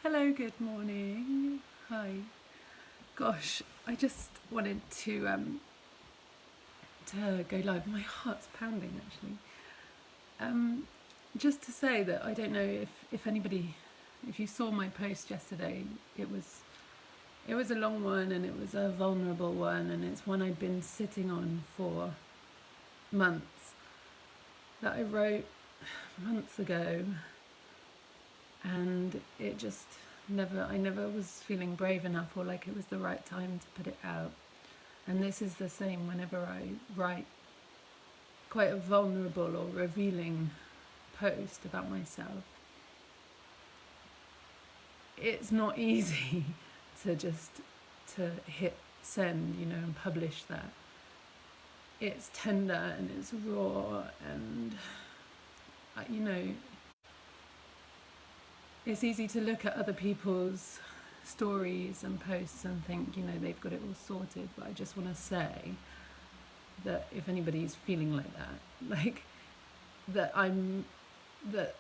Hello, good morning. Hi. Gosh, I just wanted to go live. My heart's pounding actually. Um, just to say that I don't know if anybody, if you saw my post yesterday, it was a long one and it was a vulnerable one and it's one I'd been sitting on for months, that I wrote months ago, and it just I never was feeling brave enough or like it was the right time to put it out. And this is the same whenever I write quite a vulnerable or revealing post about myself. It's not easy to hit send, and publish that. It's tender and it's raw, and you know it's easy to look at other people's stories and posts and think, they've got it all sorted. But I just want to say that if anybody's feeling like that, like that that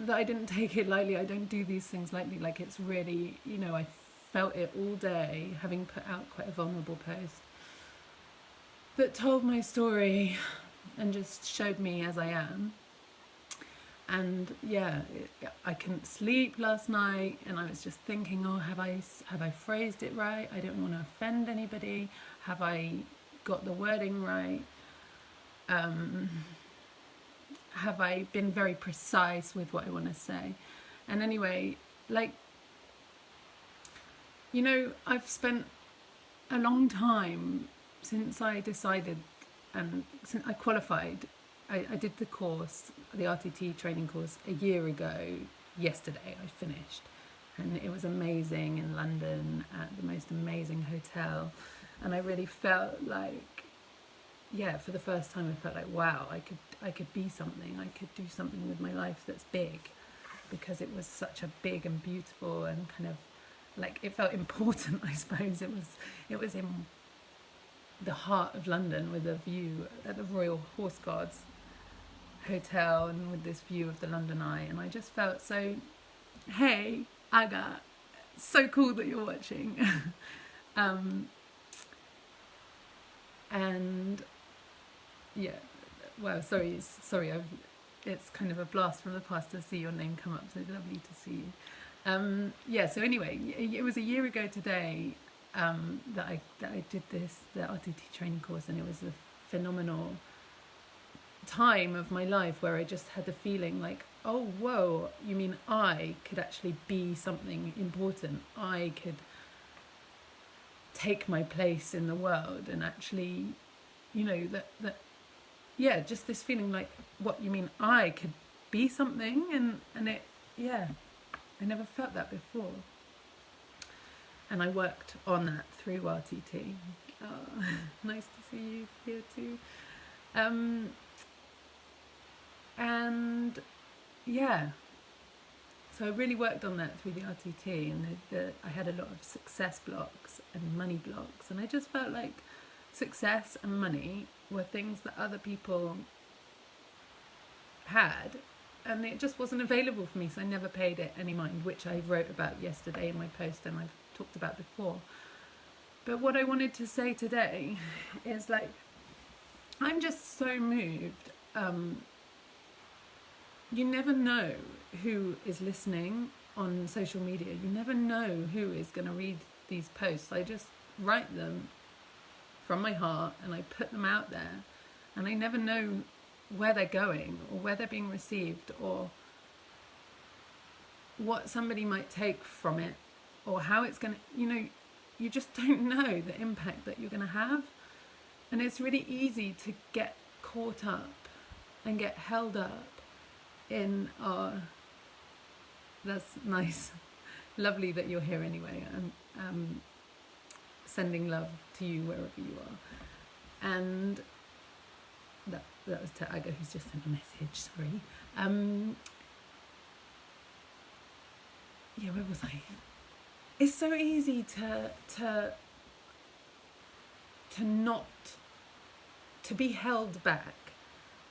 I didn't take it lightly. I don't do these things lightly. Like, it's really, I felt it all day, having put out quite a vulnerable post that told my story and just showed me as I am. And yeah, I couldn't sleep last night, and I was just thinking, oh, have I phrased it right? I don't want to offend anybody. Have I got the wording right? Have I been very precise with what I want to say? And anyway, I've spent a long time since I decided, and since I qualified. I did the course, the RTT training course, a year ago yesterday. I finished, and it was amazing in London at the most amazing hotel. And I really felt like, for the first time, I felt like, wow, I could be something. I could do something with my life that's big, because it was such a big and beautiful and kind of like, it felt important. I suppose it was in the heart of London with a view at the Royal Horse Guards Hotel, and with this view of the London Eye. And I just felt so, hey Aga, so cool that you're watching. And yeah, well, sorry, it's kind of a blast from the past to see your name come up. So lovely to see you. So anyway, it was a year ago today that I did the RTT training course, and it was a phenomenal time of my life where I just had the feeling like, oh, whoa, you mean I could actually be something important? I could take my place in the world, and actually, just this feeling like, what, you mean I could be something? And it, I never felt that before. And I worked on that through RTT. Oh, nice to see you here too. And so I really worked on that through the RTT, and I had a lot of success blocks and money blocks, and I just felt like success and money were things that other people had, and it just wasn't available for me, so I never paid it any mind, which I wrote about yesterday in my post and I've talked about before. But what I wanted to say today is, like, I'm just so moved. You never know who is listening on social media. You never know who is going to read these posts. I just write them from my heart and I put them out there, and I never know where they're going or where they're being received or what somebody might take from it or how it's going to, you just don't know the impact that you're going to have. And it's really easy to get caught up and get held up in that's nice, lovely that you're here anyway. I'm sending love to you wherever you are. And that was to Aga, who's just sent a message, sorry. Where was I? It's so easy to not to be held back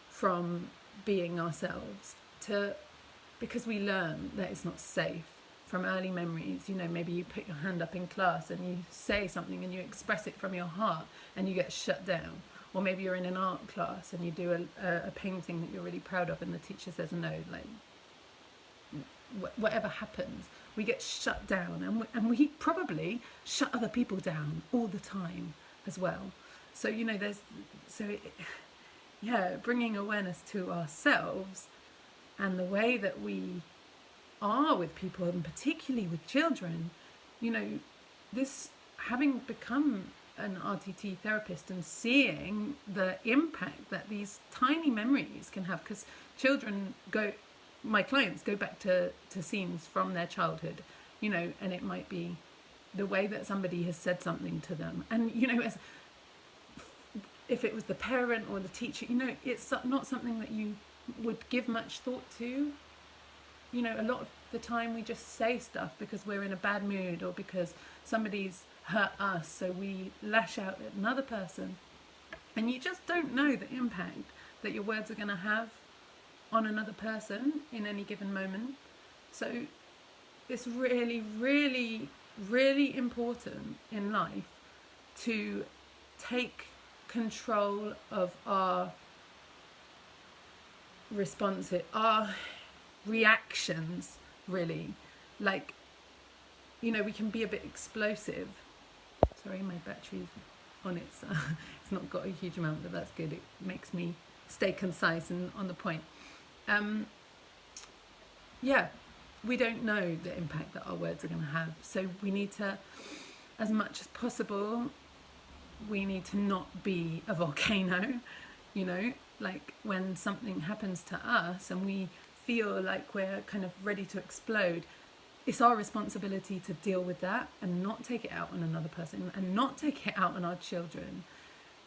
from being ourselves, because we learn that it's not safe from early memories. You know, maybe you put your hand up in class and you say something and you express it from your heart and you get shut down. Or maybe you're in an art class and you do a painting that you're really proud of and the teacher says no. Like, whatever happens, we get shut down, and we probably shut other people down all the time as well. So, you know, bringing awareness to ourselves and the way that we are with people, and particularly with children. You know, this, having become an RTT therapist and seeing the impact that these tiny memories can have, because my clients go back to scenes from their childhood, you know, and it might be the way that somebody has said something to them, and, you know, if it was the parent or the teacher, you know, it's not something that you would give much thought to. You know, a lot of the time we just say stuff because we're in a bad mood or because somebody's hurt us, so we lash out at another person, and you just don't know the impact that your words are going to have on another person in any given moment. So it's really, really, really important in life to take control of our responses, our reactions, really. Like, you know, we can be a bit explosive. Sorry, my battery's on its it's not got a huge amount, but that's good. It makes me stay concise and on the point. We don't know the impact that our words are going to have, so we need to, as much as possible, we need to not be a volcano. You know, like when something happens to us and we feel like we're kind of ready to explode, it's our responsibility to deal with that and not take it out on another person and not take it out on our children,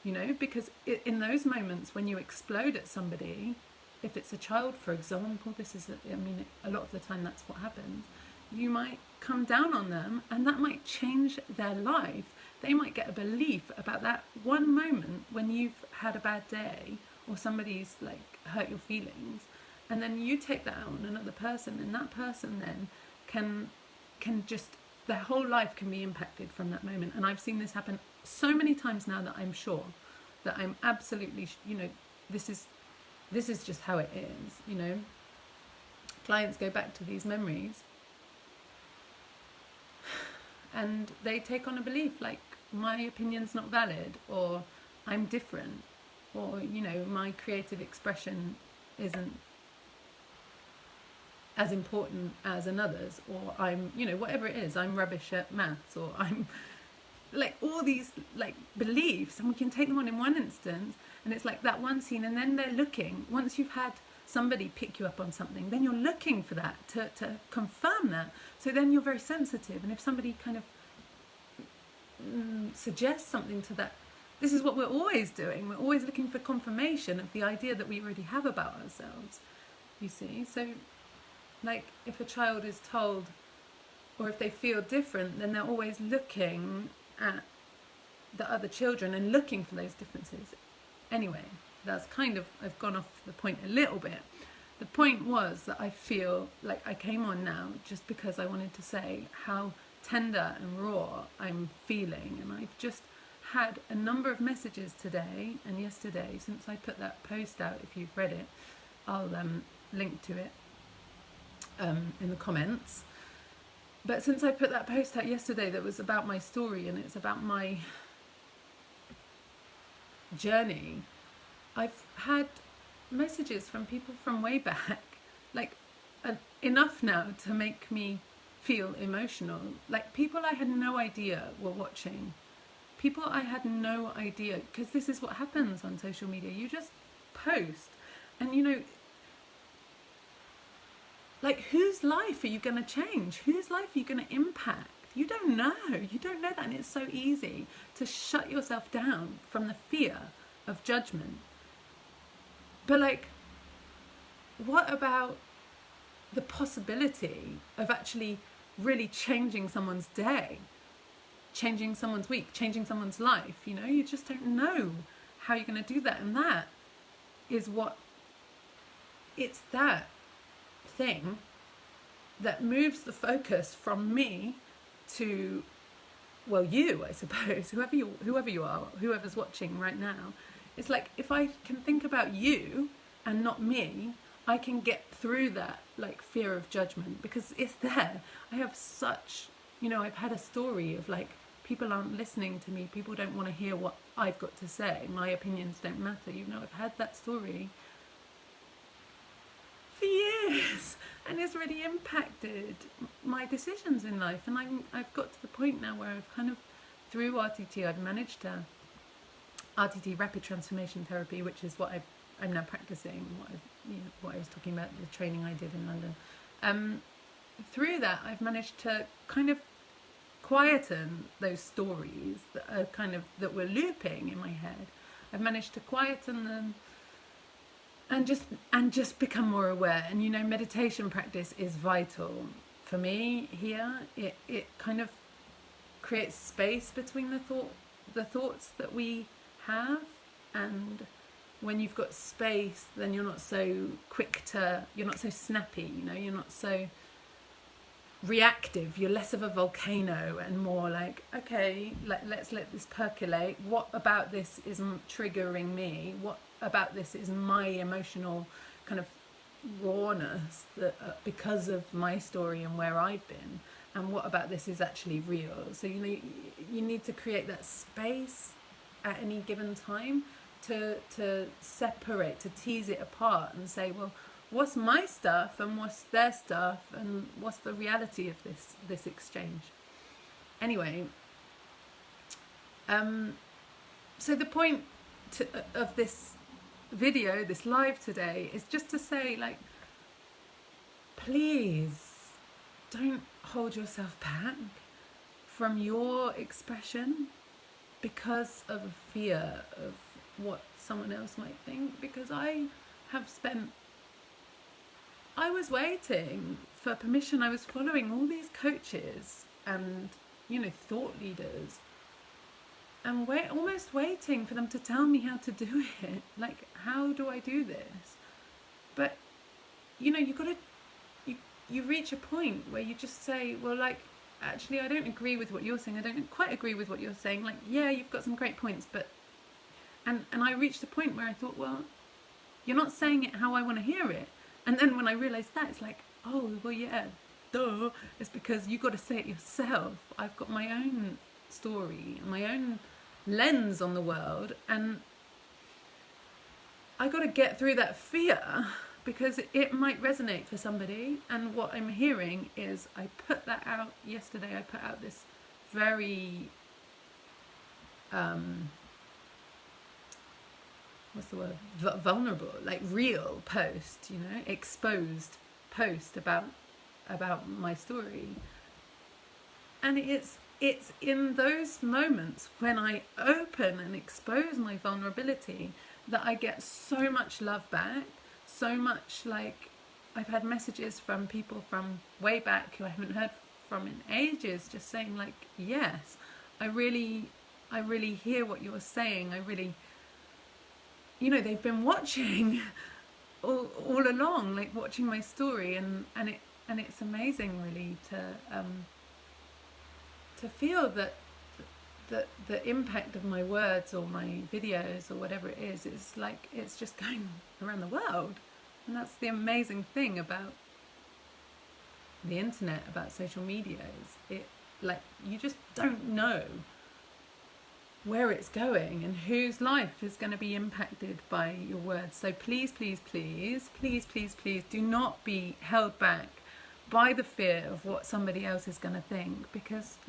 you know, because in those moments when you explode at somebody, if it's a child, for example, a lot of the time that's what happens, you might come down on them and that might change their life. They might get a belief about that one moment when you've had a bad day or somebody's like hurt your feelings, and then you take that out on another person, and that person then can just, their whole life can be impacted from that moment. And I've seen this happen so many times now that I'm sure that I'm absolutely, you know, this is just how it is. You know, clients go back to these memories and they take on a belief like, my opinion's not valid, or I'm different, or, you know, my creative expression isn't as important as another's, or I'm, you know, whatever it is, I'm rubbish at maths, or I'm like all these like beliefs, and we can take them on in one instance, and it's like that one scene, and then they're looking, once you've had somebody pick you up on something, then you're looking for that to confirm that. So then you're very sensitive, and if somebody kind of suggests something to that, this is what we're always doing, we're always looking for confirmation of the idea that we already have about ourselves, you see. So like if a child is told, or if they feel different, then they're always looking at the other children and looking for those differences. Anyway, that's kind of, I've gone off the point a little bit. The point was that I feel like I came on now just because I wanted to say how tender and raw I'm feeling, and I've just had a number of messages today and yesterday since I put that post out. If you've read it, I'll link to it in the comments. But since I put that post out yesterday that was about my story and it's about my journey, I've had messages from people from way back, like enough now to make me feel emotional. Like people I had no idea were watching, people I had no idea, because this is what happens on social media. You just post, and you know, like whose life are you going to change? Whose life are you going to impact? You don't know. You don't know that, and it's so easy to shut yourself down from the fear of judgment. But like, what about the possibility of actually really changing someone's day, changing someone's week, changing someone's life? You know, you just don't know how you're going to do that. And that is what, it's that thing that moves the focus from me to, well, you, I suppose, whoever you are, whoever's watching right now. It's like, if I can think about you and not me, I can get through that like fear of judgment, because it's there. I have such, I've had a story of like, people aren't listening to me, people don't want to hear what I've got to say, my opinions don't matter. I've had that story for years, and it's really impacted my decisions in life. And I've got to the point now where I've kind of, through RTT, I've managed to, RTT, rapid transformation therapy, which is what I'm now practicing, what I was talking about, the training I did in London. Through that, I've managed to kind of quieten those stories that are that were looping in my head. I've managed to quieten them and just become more aware. And meditation practice is vital for me here. It kind of creates space between the thoughts that we have, and when you've got space, then you're not so you're not so snappy, you're not so reactive, you're less of a volcano and more like, okay, let's let this percolate. What about this is triggering me? What about this is my emotional kind of rawness that because of my story and where I've been? And what about this is actually real? So you need to create that space at any given time to separate, to tease it apart and say, well, what's my stuff and what's their stuff, and what's the reality of this exchange? Anyway, so the point of this video, this live today, is just to say, like, please don't hold yourself back from your expression because of a fear of what someone else might think. Because I was waiting for permission. I was following all these coaches and thought leaders, and almost waiting for them to tell me how to do it. Like, how do I do this? But you reach a point where you just say, well, like, actually, I don't agree with what you're saying. I don't quite agree with what you're saying. Like, yeah, you've got some great points, but and I reached a point where I thought, well, you're not saying it how I want to hear it. And then when I realised that, it's like, oh, well, yeah, duh. It's because you got to say it yourself. I've got my own story, my own lens on the world, and I got to get through that fear, because it might resonate for somebody. And what I'm hearing is, I put that out yesterday. I put out this very what's the word, vulnerable, like real post, exposed post about my story. And it's in those moments when I open and expose my vulnerability that I get so much love back, so much. Like, I've had messages from people from way back who I haven't heard from in ages, just saying, like, yes, I really hear what you're saying. I really, they've been watching all along, like watching my story, and it's amazing, really, to feel that the impact of my words or my videos or whatever it is like, it's just going around the world. And that's the amazing thing about the internet, about social media, is it, like, you just don't know where it's going and whose life is going to be impacted by your words. So please, please, please, please, please, please do not be held back by the fear of what somebody else is going to think, because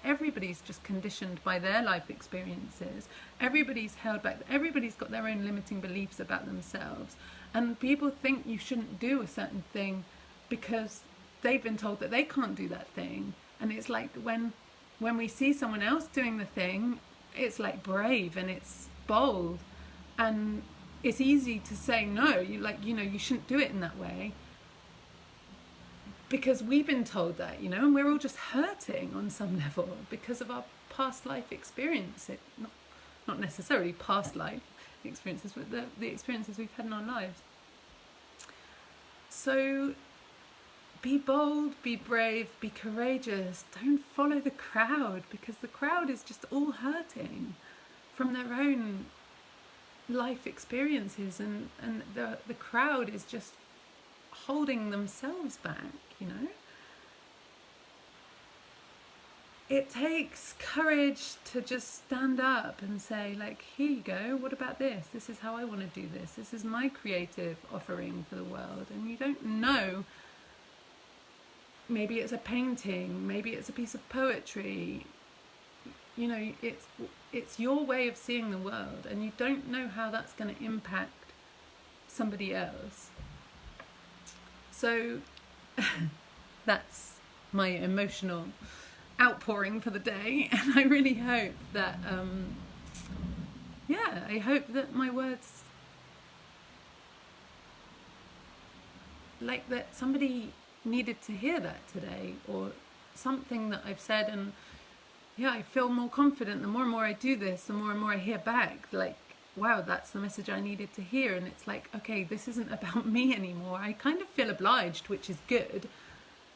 everybody's just conditioned by their life experiences. Everybody's held back. Everybody's got their own limiting beliefs about themselves, and people think you shouldn't do a certain thing because they've been told that they can't do that thing. And it's like, when we see someone else doing the thing, it's like brave and it's bold, and it's easy to say no. You shouldn't do it in that way, because we've been told that, and we're all just hurting on some level because of our past life experience. Not necessarily past life experiences, but the experiences we've had in our lives. So be bold, be brave, be courageous. Don't follow the crowd, because the crowd is just all hurting from their own life experiences, and the crowd is just holding themselves back, you know. It takes courage to just stand up and say, like, here you go, what about this? This is how I want to do this. This is my creative offering for the world. And you don't know, maybe it's a painting, maybe it's a piece of poetry. You know, it's your way of seeing the world, and you don't know how that's going to impact somebody else. So that's my emotional outpouring for the day, and I really hope that I hope that my words, like, that somebody needed to hear that today, or something that I've said, and I feel more confident. The more and more I do this, the more and more I hear back, like, wow, that's the message I needed to hear. And it's like, okay, this isn't about me anymore. I kind of feel obliged, which is good,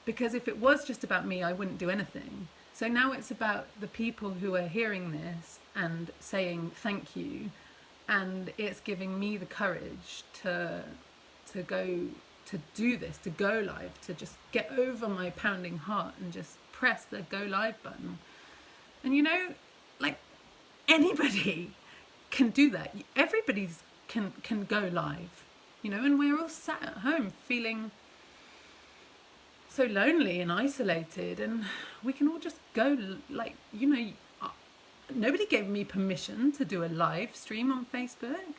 because if it was just about me, I wouldn't do anything. So now it's about the people who are hearing this and saying thank you, and it's giving me the courage to go to do this, to go live, to just get over my pounding heart and just press the go live button. And you know, like, anybody can do that. Everybody's can go live, you know. And we're all sat at home feeling so lonely and isolated, and we can all just go, like, you know, nobody gave me permission to do a live stream on Facebook.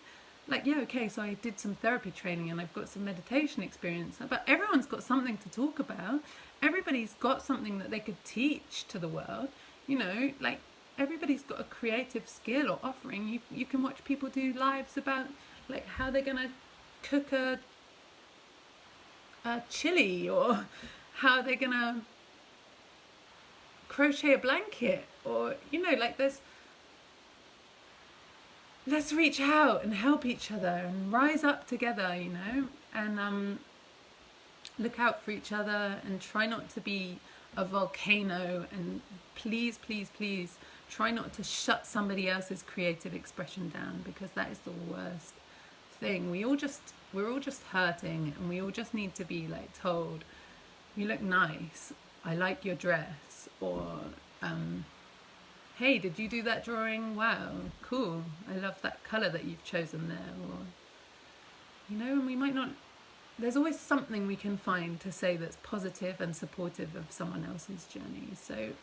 Like, yeah, okay, so I did some therapy training and I've got some meditation experience, but everyone's got something to talk about. Everybody's got something that they could teach to the world, you know. Like, everybody's got a creative skill or offering. You can watch people do lives about, like, how they're gonna cook a chili, or how they're gonna crochet a blanket, or, you know, like, let's reach out and help each other and rise up together, you know, and look out for each other, and try not to be a volcano, and please, please, please try not to shut somebody else's creative expression down, because that is the worst thing. We're all just hurting, and we all just need to be, like, told, you look nice, I like your dress, or hey, did you do that drawing? Wow, cool, I love that colour that you've chosen there. Or, you know, and we might not, there's always something we can find to say that's positive and supportive of someone else's journey. So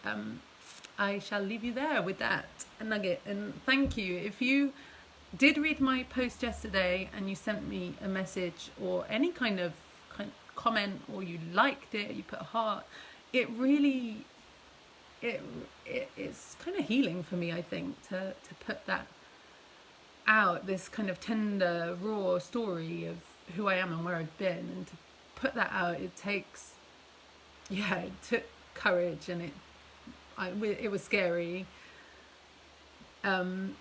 I shall leave you there with that nugget, and thank you. If you did read my post yesterday and you sent me a message or any kind of comment, or you liked it, you put a heart, it really, it's kind of healing for me, I think, to put that out, this kind of tender, raw story of who I am and where I've been, and to put that out, it takes, it took courage, and it was scary, and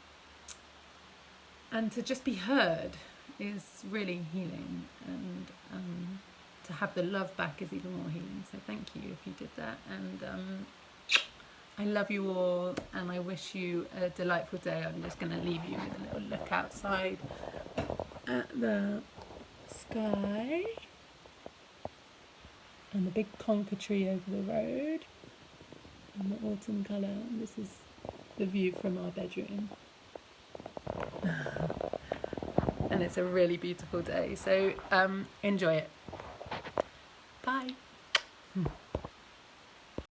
to just be heard is really healing, and to have the love back is even more healing. So thank you if you did that, and I love you all, and I wish you a delightful day. I'm just going to leave you with a little look outside at the sky and the big conker tree over the road and the autumn colour. And this is the view from our bedroom. And it's a really beautiful day, so enjoy it. Bye.